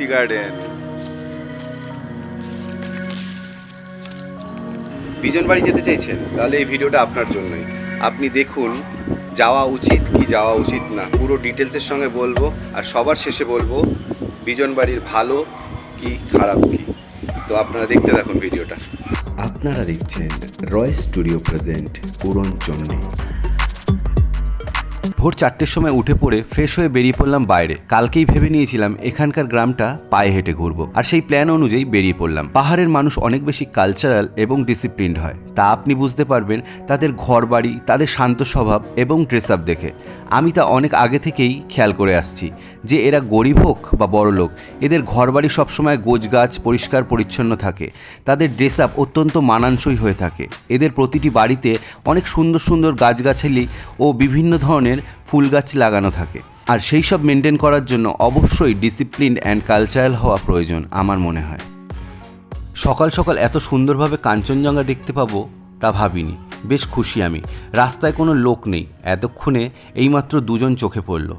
Tea garden. Bijanbari যেতে চাইছেন তাহলে এই ভিডিওটা আপনার জন্যই। আপনি দেখুন যাওয়া উচিত কি যাওয়া উচিত না, পুরো ডিটেলসের সঙ্গে বলবো। আর সবার শেষে বলবো বিজনবাড়ির ভালো কি খারাপ কি। তো আপনারা দেখতে থাকুন ভিডিওটা। আপনারা দেখছেন রয় স্টুডিও প্রেজেন্ট উড়নচণ্ডী। ভোর 4টের সময় উঠে পড়ে ফ্রেশ হয়ে বেরিয়ে পড়লাম বাইরে। কালকেই ভেবে নিয়েছিলাম এখানকার গ্রামটা পায়ে হেঁটে ঘুরবো, আর সেই প্ল্যান অনুযায়ী বেরিয়ে পড়লাম। পাহাড়ের মানুষ অনেক বেশি কালচারাল এবং ডিসিপ্লিনড হয়, তা আপনি বুঝতে পারবেন তাদের ঘর বাড়ি, তাদের শান্ত স্বভাব এবং ড্রেস আপ দেখে। আমি তা অনেক আগে থেকেই খেয়াল করে আসছি যে এরা গরিব হোক বা বড়লোক, এদের ঘরবাড়ি সবসময় গোছগাছ পরিষ্কার পরিচ্ছন্ন থাকে। তাদের ড্রেস আপ অত্যন্ত মানানসই হয়ে থাকে। এদের প্রতিটি বাড়িতে অনেক সুন্দর সুন্দর গাছগাছালি ও বিভিন্ন ধরনের ফুল গাছ লাগানো থাকে, আর সেই সব মেনটেন করার জন্য অবশ্যই ডিসিপ্লিন অ্যান্ড কালচারাল হওয়া প্রয়োজন আমার মনে হয়। সকাল সকাল এত সুন্দরভাবে কাঞ্চনজঙ্ঘা দেখতে পাবো তা ভাবিনি। বেশ খুশি আমি। রাস্তায় কোনো লোক নেই। এতক্ষণে এইমাত্র দুজন চোখে পড়ল।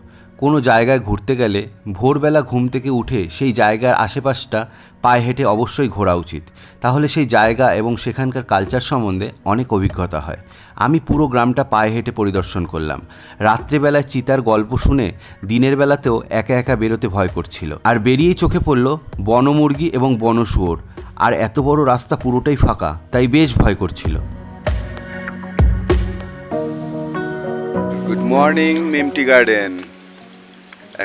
কোনো জায়গায় ঘুরতে গেলে ভোরবেলা ঘুম থেকে উঠে সেই জায়গার আশেপাশটা পায়ে হেঁটে অবশ্যই ঘোরা উচিত। তাহলে সেই জায়গা এবং সেখানকার কালচার সম্বন্ধে অনেক অভিজ্ঞতা হয়। আমি পুরো গ্রামটা পায়ে হেঁটে পরিদর্শন করলাম। রাত্রেবেলায় চিতার গল্প শুনে দিনের বেলাতেও একা একা বেরোতে ভয় করছিল, আর বেরিয়েই চোখে পড়ল বনমুরগি এবং বনশুয়োর। আর এত বড় রাস্তা পুরোটাই ফাঁকা, তাই বেশ ভয় করছিল। গুড মর্নিং মিমটি গার্ডেন।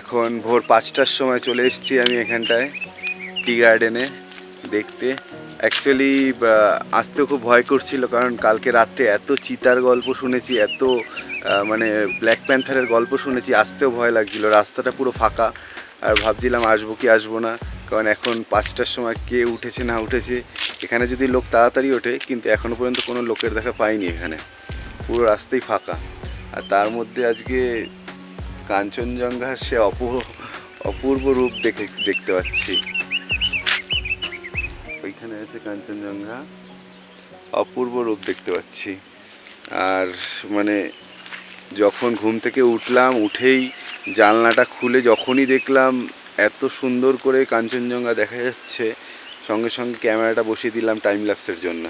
এখন ভোর 5টার সময় চলে এসেছি আমি এখানটায় টি গার্ডেনে দেখতে। অ্যাকচুয়ালি আসতেও খুব ভয় করছিল, কারণ কালকে রাত্রে এত চিতার গল্প শুনেছি, এত মানে ব্ল্যাক প্যান্থারের গল্প শুনেছি, আসতেও ভয় লাগছিল। রাস্তাটা পুরো ফাঁকা, আর ভাবছিলাম আসবো কি আসবো না, কারণ এখন 5টার সময় কে উঠেছে না উঠেছে। এখানে যদি লোক তাড়াতাড়ি ওঠে, কিন্তু এখনও পর্যন্ত কোনো লোকের দেখা পাইনি এখানে, পুরো রাস্তাই ফাঁকা। আর তার মধ্যে আজকে কাঞ্চনজঙ্ঘার সে অপূর্ব রূপ দেখতে পাচ্ছি। ওইখানে আছে কাঞ্চনজঙ্ঘা, অপূর্ব রূপ দেখতে পাচ্ছি। আর মানে যখন ঘুম থেকে উঠলাম, উঠেই জানলাটা খুলে যখনই দেখলাম এত সুন্দর করে কাঞ্চনজঙ্ঘা দেখা যাচ্ছে, সঙ্গে সঙ্গে ক্যামেরাটা বসিয়ে দিলাম টাইম ল্যাপসের জন্য।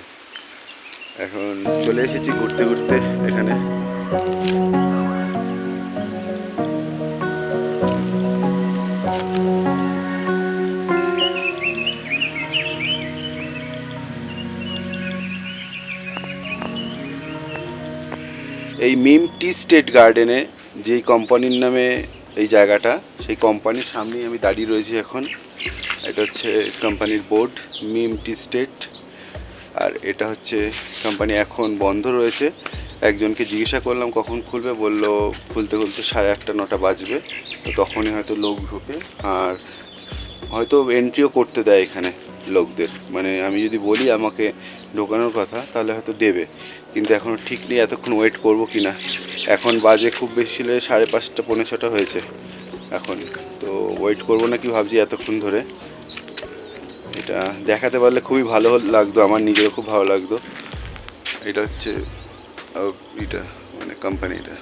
এখন চলে এসেছি ঘুরতে ঘুরতে এখানে। এই মিমটি স্টেট গার্ডেনে যেই কোম্পানির নামে এই জায়গাটা, সেই কোম্পানির সামনেই আমি দাঁড়িয়ে রয়েছি এখন। এটা হচ্ছে কোম্পানির বোর্ড, মিমটি স্টেট। আর এটা হচ্ছে কোম্পানি এখন বন্ধ রয়েছে। একজনকে জিজ্ঞাসা করলাম কখন খুলবে, বললো খুলতে খুলতে 8:30 9টা বাজবে, তো তখনই হয়তো লোক ঢোকে। আর হয়তো এন্ট্রিও করতে দেয় এখানে লোকদের, মানে আমি যদি বলি আমাকে ঢোকানোর কথা তাহলে হয়তো দেবে, কিন্তু এখনও ঠিক নেই এতক্ষণ ওয়েট করবো কি না। এখন বাজে খুব বেশি হলে 5:30 পৌনে 6টা হয়েছে এখন, তো ওয়েট করবো না কি ভাবছি এতক্ষণ ধরে। এটা দেখাতে পারলে খুবই ভালো লাগতো, আমার নিজেরও খুব ভালো লাগতো। এটা হচ্ছে এটা মানে কোম্পানিটা।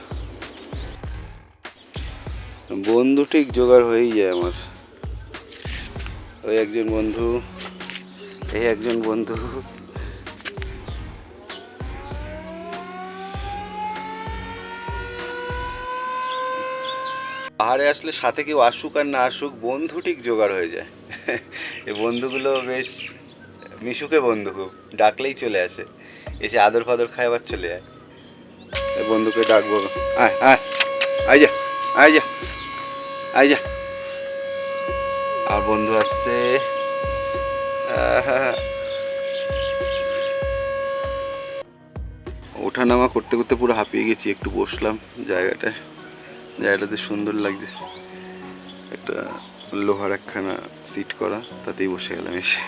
বন্ধু ঠিক জোগাড় হয়েই যায় আমার। ওই একজন বন্ধু, এই একজন বন্ধু। পাহাড়ে আসলে সাথে কেউ আসুক আর না আসুক, বন্ধু ঠিক জোগাড় হয়ে যায়। এই বন্ধুগুলো বেশ মিশুকে বন্ধু, খুব ডাকলেই চলে আসে, এসে আদর ফাদর খায় আবার চলে যায়। এই বন্ধুকে ডাকবো, আয় আয় আয় যা আয় যা আয় যা। আর বন্ধু আসছে। ওঠানামা করতে করতে পুরো হাঁপিয়ে গেছি, একটু বসলাম জায়গাটাতে সুন্দর লাগছে। একটা লোহার একখানা সিট করা, তাতেই বসে গেলাম এসে,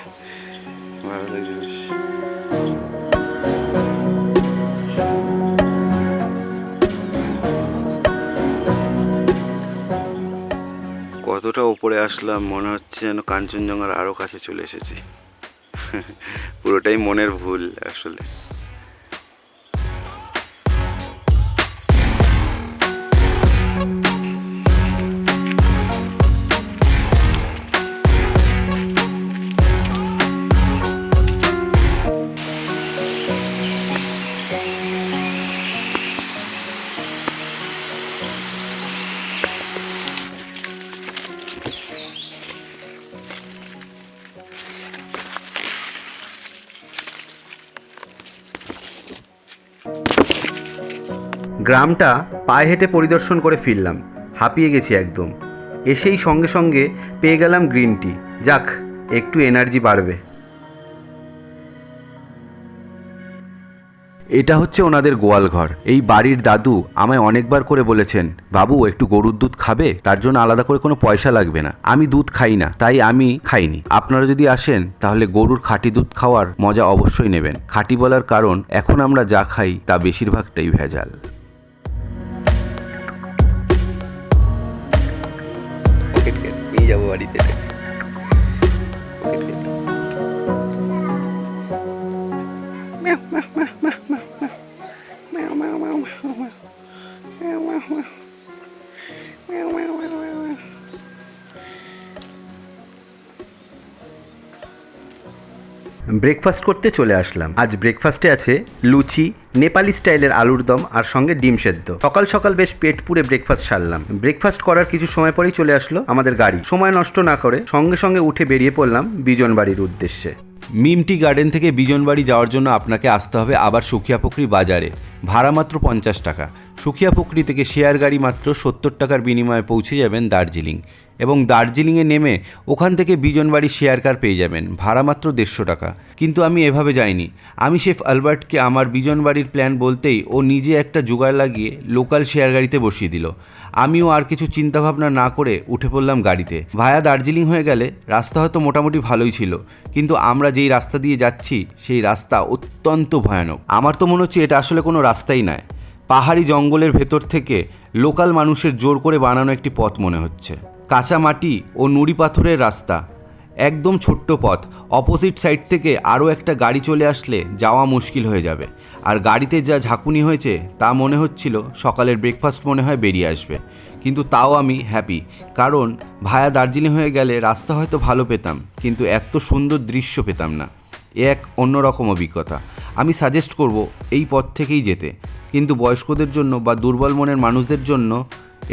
ভালো লাগছে বেশ। কতটা উপরে আসলাম, মনে হচ্ছে যেন কাঞ্চনজঙ্ঘার আরও কাছে চলে এসেছি। পুরোটাই মনের ভুল আসলে। গ্রামটা পায়ে হেঁটে পরিদর্শন করে ফিরলাম, হাঁপিয়ে গেছি একদম। এসেই সঙ্গে সঙ্গে পেয়ে গেলাম গ্রিন টি, যাক একটু এনার্জি বাড়বে। এটা হচ্ছে ওনাদের গোয়াল ঘর। এই বাড়ির দাদু আমায় অনেকবার করে বলেছেন, বাবু একটু গরুর দুধ খাবে, তার জন্য আলাদা করে কোনো পয়সা লাগবে না। আমি দুধ খাই না, তাই আমি খাইনি। আপনারা যদি আসেন তাহলে গরুর খাঁটি দুধ খাওয়ার মজা অবশ্যই নেবেন। খাঁটি বলার কারণ এখন আমরা যা খাই তা বেশিরভাগটাই ভেজাল। নিয়ে যাবো বাড়িতে। ব্রেকফাস্ট করতে চলে আসলাম। আজ ব্রেকফাস্টে আছে লুচি, নেপালি স্টাইলের আলুর দম আর সঙ্গে ডিম সেদ্ধ। সকাল সকাল বেশ পেট পুরে ব্রেকফাস্ট সারলাম। ব্রেকফাস্ট করার কিছু সময় পরেই চলে আসলো আমাদের গাড়ি। সময় নষ্ট না করে সঙ্গে সঙ্গে উঠে বেরিয়ে পড়লাম বিজনবাড়ির উদ্দেশ্যে। মিমটি গার্ডেন থেকে বিজনবাড়ি যাওয়ার জন্য আপনাকে আসতে হবে আবার সুখিয়াপুকুরি বাজারে। ভাড়া মাত্র 50 টাকা। সুখিয়াপুকুরি থেকে শেয়ার গাড়ি মাত্র 70 টাকার বিনিময়ে পৌঁছে যাবেন দার্জিলিং, এবং দার্জিলিংয়ে নেমে ওখান থেকে বিজনবাড়ি শেয়ার কার পেয়ে যাবেন, ভাড়া মাত্র 150 টাকা। কিন্তু আমি এভাবে যাইনি। আমি শেফ আলবার্টকে আমার বিজনবাড়ির প্ল্যান বলতেই ও নিজে একটা জোগাড় লাগিয়ে লোকাল শেয়ার গাড়িতে বসিয়ে দিল। আমিও আর কিছু চিন্তাভাবনা না করে উঠে পড়লাম গাড়িতে। ভায়া দার্জিলিং হয়ে গেলে রাস্তা হয়তো মোটামুটি ভালোই ছিল, কিন্তু আমরা যেই রাস্তা দিয়ে যাচ্ছি সেই রাস্তা অত্যন্ত ভয়ানক। আমার তো মনে হচ্ছে এটা আসলে কোনো রাস্তাই নয়, পাহাড়ি জঙ্গলের ভেতর থেকে লোকাল মানুষের জোর করে বানানো একটি পথ মনে হচ্ছে। কাঁচা মাটি ও নুড়ি পাথরের রাস্তা, একদম ছোট্ট পথ। অপোজিট সাইড থেকে আরও একটা গাড়ি চলে আসলে যাওয়া মুশকিল হয়ে যাবে। আর গাড়িতে যা ঝাঁকুনি হয়েছে তা মনে হচ্ছিল সকালের ব্রেকফাস্ট মনে হয় বেরিয়ে আসবে। কিন্তু তাও আমি হ্যাপি, কারণ ভায়া দার্জিলিং হয়ে গেলে রাস্তা হয়তো ভালো পেতাম, কিন্তু এত সুন্দর দৃশ্য পেতাম না। এ এক অন্যরকম অভিজ্ঞতা। আমি সাজেস্ট করব এই পথ থেকেই যেতে, কিন্তু বয়স্কদের জন্য বা দুর্বল মনের মানুষদের জন্য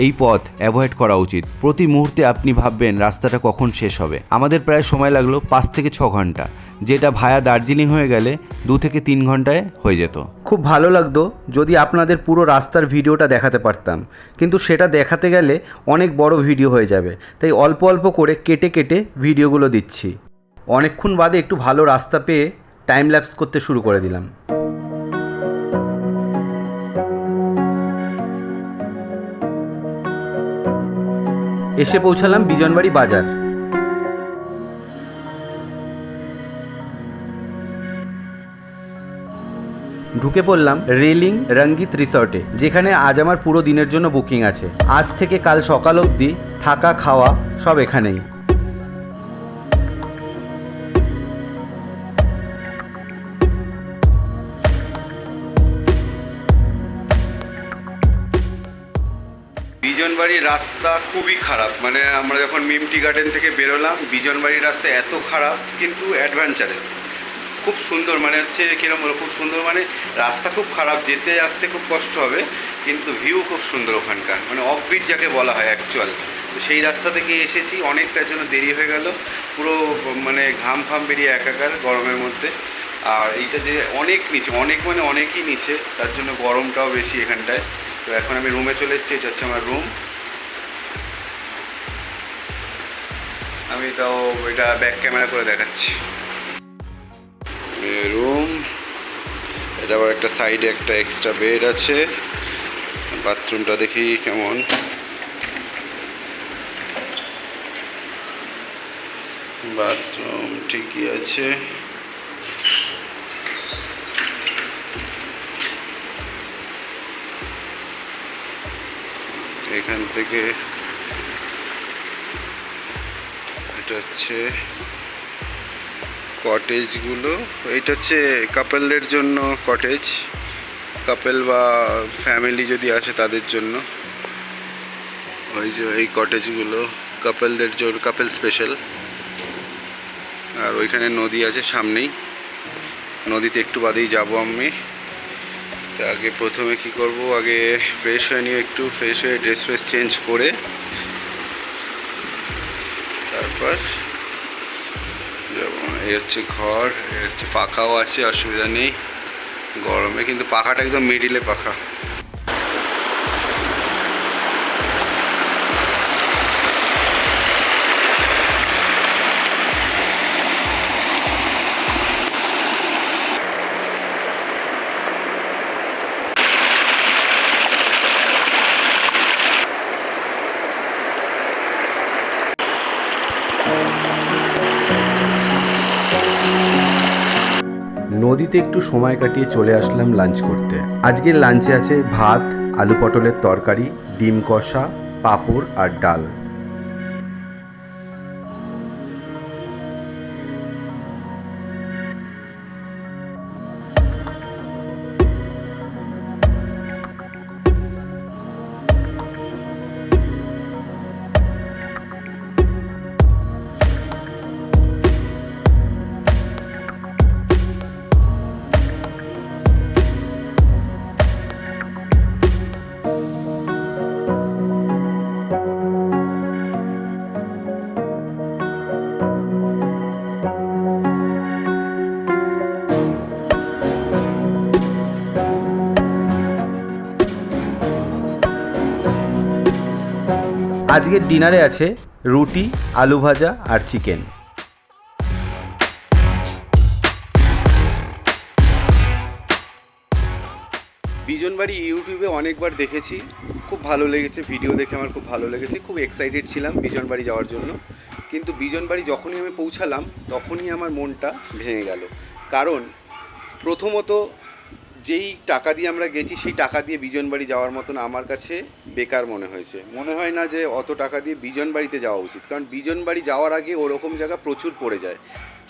এই পথ অ্যাভয়েড করা উচিত। প্রতি মুহূর্তে আপনি ভাববেন রাস্তাটা কখন শেষ হবে। আমাদের প্রায় সময় লাগলো 5 থেকে 6 ঘন্টা, যেটা ভায়া দার্জিলিং হয়ে গেলে 2 থেকে 3 ঘন্টায় হয়ে যেত। খুব ভালো লাগতো যদি আপনাদের পুরো রাস্তার ভিডিওটা দেখাতে পারতাম, কিন্তু সেটা দেখাতে গেলে অনেক বড় ভিডিও হয়ে যাবে, তাই অল্প অল্প করে কেটে কেটে ভিডিওগুলো দিচ্ছি। অনেকক্ষণ বাদে একটু ভালো রাস্তা পেয়ে টাইম ল্যাপস করতে শুরু করে দিলাম। এসে পৌঁছালাম বিজনবাড়ি বাজার। ঢুকে পড়লাম রেলিং রঙ্গিত রিসর্টে, যেখানে আজ আমার পুরো দিনের জন্য বুকিং আছে। আজ থেকে কাল সকাল অবধি থাকা খাওয়া সব এখানেই। বিজনবাড়ির রাস্তা খুবই খারাপ, মানে আমরা যখন মিমটি গার্ডেন থেকে বেরোলাম বিজনবাড়ির রাস্তা এত খারাপ, কিন্তু অ্যাডভেঞ্চারাস, খুব সুন্দর। মানে হচ্ছে কীরকম বলো, খুব সুন্দর। মানে রাস্তা খুব খারাপ, যেতে আসতে খুব কষ্ট হবে, কিন্তু ভিউ খুব সুন্দর ওখানকার, মানে অফবিট যাকে বলা হয় অ্যাকচুয়াল। তো সেই রাস্তা থেকে এসেছি, অনেকটার জন্য দেরি হয়ে গেল, পুরো মানে ঘাম ফাম বেরিয়ে একাকার গরমের মধ্যে। আর এইটা যে অনেক নিচে, অনেক মানে অনেকই নিচে, তার জন্য গরমটাও বেশি এখানটায়। তো এখন আমি রুমে চলে এসেছি, এটা হচ্ছে আমার রুম। আমি তাও এটা ব্যাক ক্যামেরা করে দেখাচ্ছি। রুম, এটা আবার একটা সাইডে একটা এক্সট্রা বেড আছে। বাথরুমটা দেখি কেমন। বাথরুম ঠিকই আছে। এখান থেকে এটা হচ্ছে কটেজগুলো, এইটা হচ্ছে কাপলদের জন্য কটেজ, কাপল বা ফ্যামিলি যদি আসে তাদের জন্য। ওই যে এই কটেজগুলো কাপলদের জন্য, কাপল স্পেশাল। আর ওইখানে নদী আছে সামনেই, নদীতে একটু বাদেই যাবো আমি। তো আগে প্রথমে কি করব, আগে ফ্রেশ হয়ে নিয়ে, একটু ফ্রেশ হয়ে ড্রেস ফ্রেস চেঞ্জ করে তারপর যাবো। এই হচ্ছে ঘর, এই হচ্ছে পাখাও আছে, অসুবিধা নেই। গরমে কিন্তু পাখাটা একদম মিডিলে পাখা। নদীতে একটু সময় কাটিয়ে চলে আসলাম লাঞ্চ করতে। আজকের লাঞ্চে আছে ভাত, আলু পটলের তরকারি, ডিম কষা, পাঁপড় আর ডাল। আজকের ডিনারে আছে রুটি, আলু ভাজা আর চিকেন। বিজনবাড়ি ইউটিউবে অনেকবার দেখেছি, খুব ভালো লেগেছে, ভিডিও দেখে আমার খুব ভালো লেগেছে, খুব এক্সাইটেড ছিলাম বিজনবাড়ি যাওয়ার জন্য। কিন্তু বিজনবাড়ি যখনই আমি পৌঁছালাম তখনই আমার মনটা ভেঙে গেল। কারণ প্রথমত যেই টাকা দিয়ে আমরা গেছি সেই টাকা দিয়ে বিজনবাড়ি যাওয়ার মতন আমার কাছে বেকার মনে হয়েছে। মনে হয় না যে অত টাকা দিয়ে বিজনবাড়িতে যাওয়া উচিত, কারণ বিজনবাড়ি যাওয়ার আগে ওরকম জায়গা প্রচুর পড়ে যায়।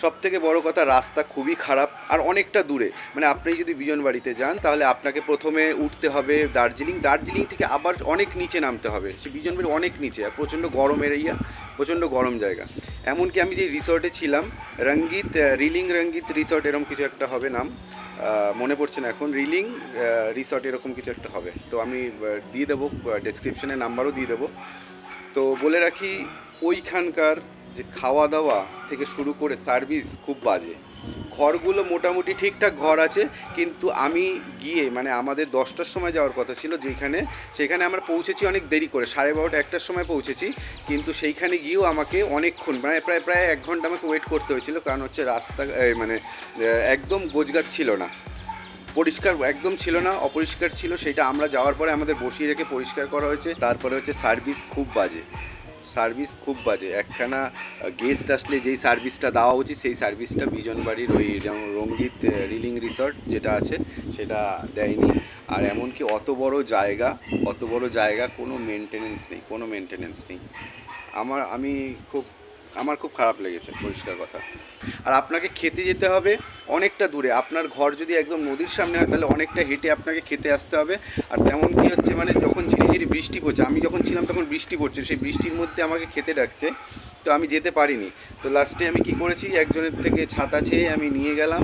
সবথেকে বড় কথা, রাস্তা খুবই খারাপ আর অনেকটা দূরে। মানে আপনি যদি বিজনবাড়িতে যান তাহলে আপনাকে প্রথমে উঠতে হবে দার্জিলিং থেকে আবার অনেক নিচে নামতে হবে। সে বিজনবাড়ি অনেক নিচে আর প্রচণ্ড গরম এরিয়া, প্রচণ্ড গরম জায়গা। এমনকি আমি যে রিসর্টে ছিলাম, রঙ্গিত রিসর্ট এরকম কিছু একটা হবে নাম, মনে পড়ছে না এখন, রিসর্ট এরকম কিছু একটা হবে। তো আমি দিয়ে দেবো ডেসক্রিপশনে, নাম্বারও দিয়ে দেবো। তো বলে রাখি, ওইখানকার যে খাওয়া দাওয়া থেকে শুরু করে সার্ভিস খুব বাজে। ঘরগুলো মোটামুটি ঠিকঠাক ঘর আছে, কিন্তু আমি গিয়ে মানে আমাদের 10টার সময় যাওয়ার কথা ছিল যেখানে, সেখানে আমরা পৌঁছেছি অনেক দেরি করে, 12:30 1টার সময় পৌঁছেছি। কিন্তু সেইখানে গিয়েও আমাকে অনেকক্ষণ মানে প্রায় 1 ঘন্টা আমাকে ওয়েট করতে হয়েছিল। কারণ হচ্ছে রাস্তা মানে একদম গোছগাছ ছিল না, পরিষ্কার একদম ছিল না, অপরিষ্কার ছিল। সেটা আমরা যাওয়ার পরে আমাদের বসিয়ে রেখে পরিষ্কার করা হয়েছে। তারপরে হচ্ছে সার্ভিস খুব বাজে। একখানা গেস্ট আসলে যেই সার্ভিসটা দেওয়া উচিত সেই সার্ভিসটা বিজনবাড়ির ওই যেমন রঙ্গিত রিসর্ট যেটা আছে সেটা দেয়নি। আর এমনকি অত বড় জায়গা কোনো মেনটেনেন্স নেই। আমার খুব খারাপ লেগেছে, পরিষ্কার কথা। আর আপনাকে খেতে যেতে হবে অনেকটা দূরে। আপনার ঘর যদি একদম নদীর সামনে হয় তাহলে অনেকটা হেঁটে আপনাকে খেতে আসতে হবে। আর তেমন কি হচ্ছে, মানে যখন ঝিরিঝিরি বৃষ্টি পড়ছে, আমি যখন ছিলাম তখন বৃষ্টি পড়ছে, সেই বৃষ্টির মধ্যে আমাকে খেতে ডাকছে, তো আমি যেতে পারিনি। তো লাস্টে আমি কি করেছি, একজনের থেকে ছাতা চেয়ে আমি নিয়ে গেলাম,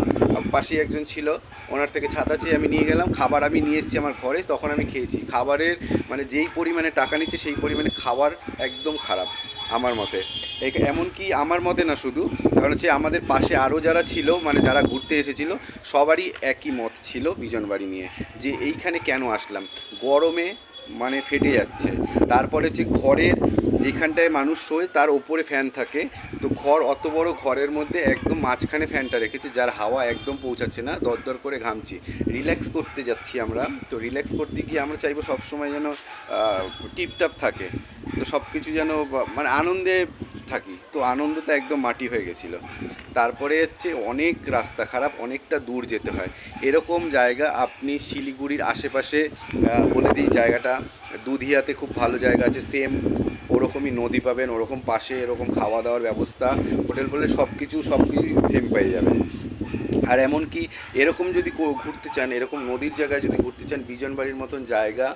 পাশেই একজন ছিল, ওনার থেকে ছাতা চেয়ে আমি নিয়ে গেলাম। খাবার আমি নিয়ে এসেছি আমার ঘরে, তখন আমি খেয়েছি। খাবারের মানে যেই পরিমাণে টাকা নিচ্ছে সেই পরিমাণে খাবার একদম খারাপ আমার মতে। এমনকি আমার মতে না শুধু, কারণ হচ্ছে আমাদের পাশে আরও যারা ছিল, মানে যারা ঘুরতে এসেছিলো, সবারই একই মত ছিল বিজনবাড়ি নিয়ে, যে এইখানে কেন আসলাম, গরমে মানে ফেটে যাচ্ছে। তারপরে হচ্ছে ঘরের যেখানটায় মানুষ শোয় তার ওপরে ফ্যান থাকে, তো অত বড় ঘরের মধ্যে একদম মাঝখানে ফ্যানটা রেখেছে, যার হাওয়া একদম পৌঁছাচ্ছে না, দরদর করে ঘামছি। রিল্যাক্স করতে যাচ্ছি আমরা, তো রিল্যাক্স করতে গিয়ে আমরা চাইবো সবসময় যেন টিপটাপ থাকে, তো সব কিছু যেন মানে আনন্দে থাকি। তো আনন্দটা একদম মাটি হয়ে গেছিলো। তারপরে হচ্ছে অনেক রাস্তা খারাপ, অনেকটা দূর যেতে হয়। এরকম জায়গা আপনি শিলিগুড়ির আশেপাশে, বলে দিই জায়গাটা, দুধিয়াতে খুব ভালো জায়গা আছে, সেম ওরকমই নদী পাবেন, ওরকম পাশে এরকম খাওয়া দাওয়ার ব্যবস্থা, হোটেল বলে সব কিছু সেম পেয়ে যাবেন। আর এমনকি এরকম যদি ঘুরতে চান, এরকম নদীর জায়গায় যদি ঘুরতে চান, বিজনবাড়ির মতন জায়গা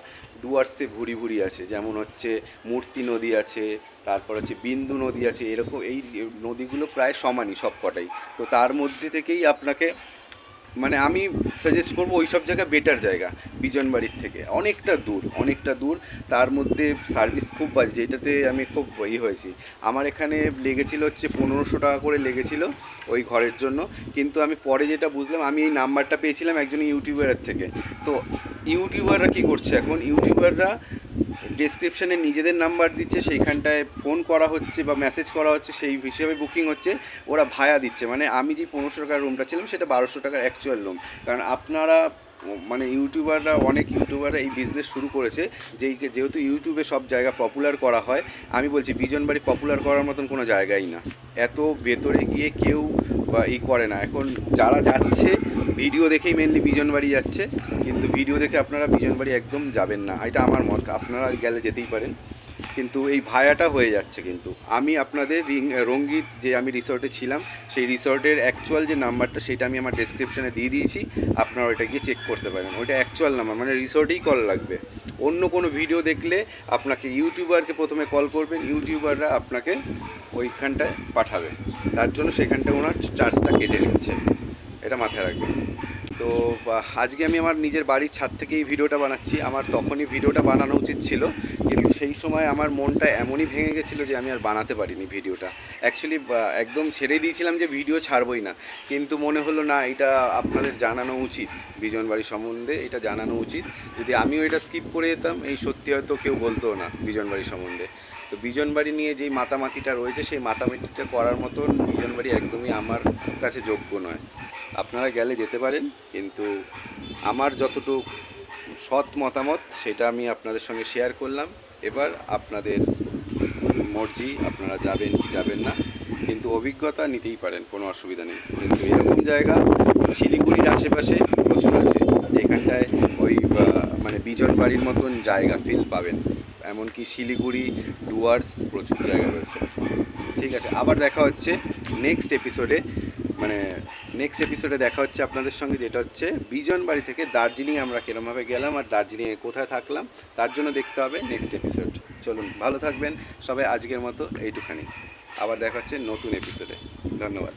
ডুয়ার্সে ভুরি আছে। যেমন হচ্ছে মূর্তি নদী আছে, তারপর হচ্ছে বিন্দু নদী আছে, এরকম এই নদীগুলো প্রায় সমানই সব কটাই। তো তার মধ্যে থেকেই আপনাকে মানে আমি সাজেস্ট করবো ওই সব জায়গা বেটার জায়গা, বিজনবাড়ির থেকে অনেকটা দূর, তার মধ্যে সার্ভিস খুব বাজে, যেটাতে আমি খুব হয়েছি। আমার এখানে লেগেছিল হচ্ছে 1500 টাকা করে লেগেছিল ওই ঘরের জন্য, কিন্তু আমি পরে যেটা বুঝলাম, আমি এই নাম্বারটা পেয়েছিলাম একজন ইউটিউবারের থেকে। তো ইউটিউবাররা কী করছে এখন, ইউটিউবাররা ডেসক্রিপশানে নিজেদের নাম্বার দিচ্ছে, সেইখানটায় ফোন করা হচ্ছে বা মেসেজ করা হচ্ছে, সেই হিসেবে বুকিং হচ্ছে, ওরা ভায়া দিচ্ছে। মানে আমি যে 1500 টাকার রুমটা ছিলাম সেটা 1200 টাকার অ্যাকচুয়াল রুম। কারণ আপনারা মানে অনেক ইউটিউবাররা এই বিজনেস শুরু করেছে, যেহেতু ইউটিউবে সব জায়গা পপুলার করা হয়। আমি বলছি বিজনবাড়ি পপুলার করার মতন কোনো জায়গাই না, এত ভেতরে গিয়ে কেউ বা করে না। এখন যারা যাচ্ছে ভিডিও দেখেই মেনলি বিজনবাড়ি যাচ্ছে, কিন্তু ভিডিও দেখে আপনারা বিজনবাড়ি একদম যাবেন না, এটা আমার মত। আপনারা গেলে যেতেই পারেন, কিন্তু এই ভায়াটা হয়ে যাচ্ছে। কিন্তু আমি আপনাদের রঙ্গিত যে আমি রিসর্টে ছিলাম, সেই রিসর্টের অ্যাকচুয়াল যে নাম্বারটা সেটা আমি আমার ডেসক্রিপশানে দিয়ে দিয়েছি, আপনারা ওইটা গিয়ে চেক করতে পারেন। ওইটা অ্যাকচুয়াল নাম্বার, মানে রিসর্টেই কল লাগবে। অন্য কোনো ভিডিও দেখলে আপনাকে ইউটিউবারকে প্রথমে কল করবেন, ইউটিউবাররা আপনাকে ওইখানটায় পাঠাবে, তার জন্য সেখানটায় ওনার চার্জটা কেটে নিচ্ছে, এটা মাথায় রাখবেন। তো আজকে আমি আমার নিজের বাড়ির ছাদ থেকে এই ভিডিওটা বানাচ্ছি। আমার তখনই ভিডিওটা বানানো উচিত ছিল, কিন্তু সেই সময় আমার মনটা এমনই ভেঙে গেছিলো যে আমি আর বানাতে পারিনি ভিডিওটা। অ্যাকচুয়ালি একদম ছেড়েই দিয়েছিলাম যে ভিডিও ছাড়বই না, কিন্তু মনে হলো না, এটা আপনাদের জানানো উচিত, বিজনবাড়ি সম্বন্ধে এটা জানানো উচিত। যদি আমিও এটা স্কিপ করে যেতাম, এই সত্যি হয়তো কেউ বলতো না বিজনবাড়ি সম্বন্ধে। তো বিজনবাড়ি নিয়ে যেই মাতামাতিটা রয়েছে, সেই মাতামাতিটা করার মতন বিজনবাড়ি একদমই আমার কাছে যোগ্য নয়। আপনারা গেলে যেতে পারেন, কিন্তু আমার যতটুকু সৎ মতামত সেটা আমি আপনাদের সঙ্গে শেয়ার করলাম। এবার আপনাদের মর্জি, আপনারা যাবেন কি যাবেন না, কিন্তু অভিজ্ঞতা নিতেই পারেন, কোনো অসুবিধা নেই। কিন্তু এরকম জায়গা শিলিগুড়ির আশেপাশে প্রচুর আছে, যেখানটায় ওই মানে বিজনবাড়ির মতন জায়গা ফিল পাবেন। এমনকি শিলিগুড়ি ডুয়ার্স প্রচুর জায়গা রয়েছে। ঠিক আছে, আবার দেখা হচ্ছে নেক্সট এপিসোডে। মানে নেক্সট এপিসোডে দেখা হচ্ছে আপনাদের সঙ্গে, যেটা হচ্ছে বিজনবাড়ি থেকে দার্জিলিং আমরা কীরমভাবে গেলাম আর দার্জিলিংয়ে কোথায় থাকলাম, তার জন্য দেখতে হবে নেক্সট এপিসোড। চলুন, ভালো থাকবেন সবাই, আজকের মতো এইটুখানি। আবার দেখা হচ্ছে নতুন এপিসোডে। ধন্যবাদ।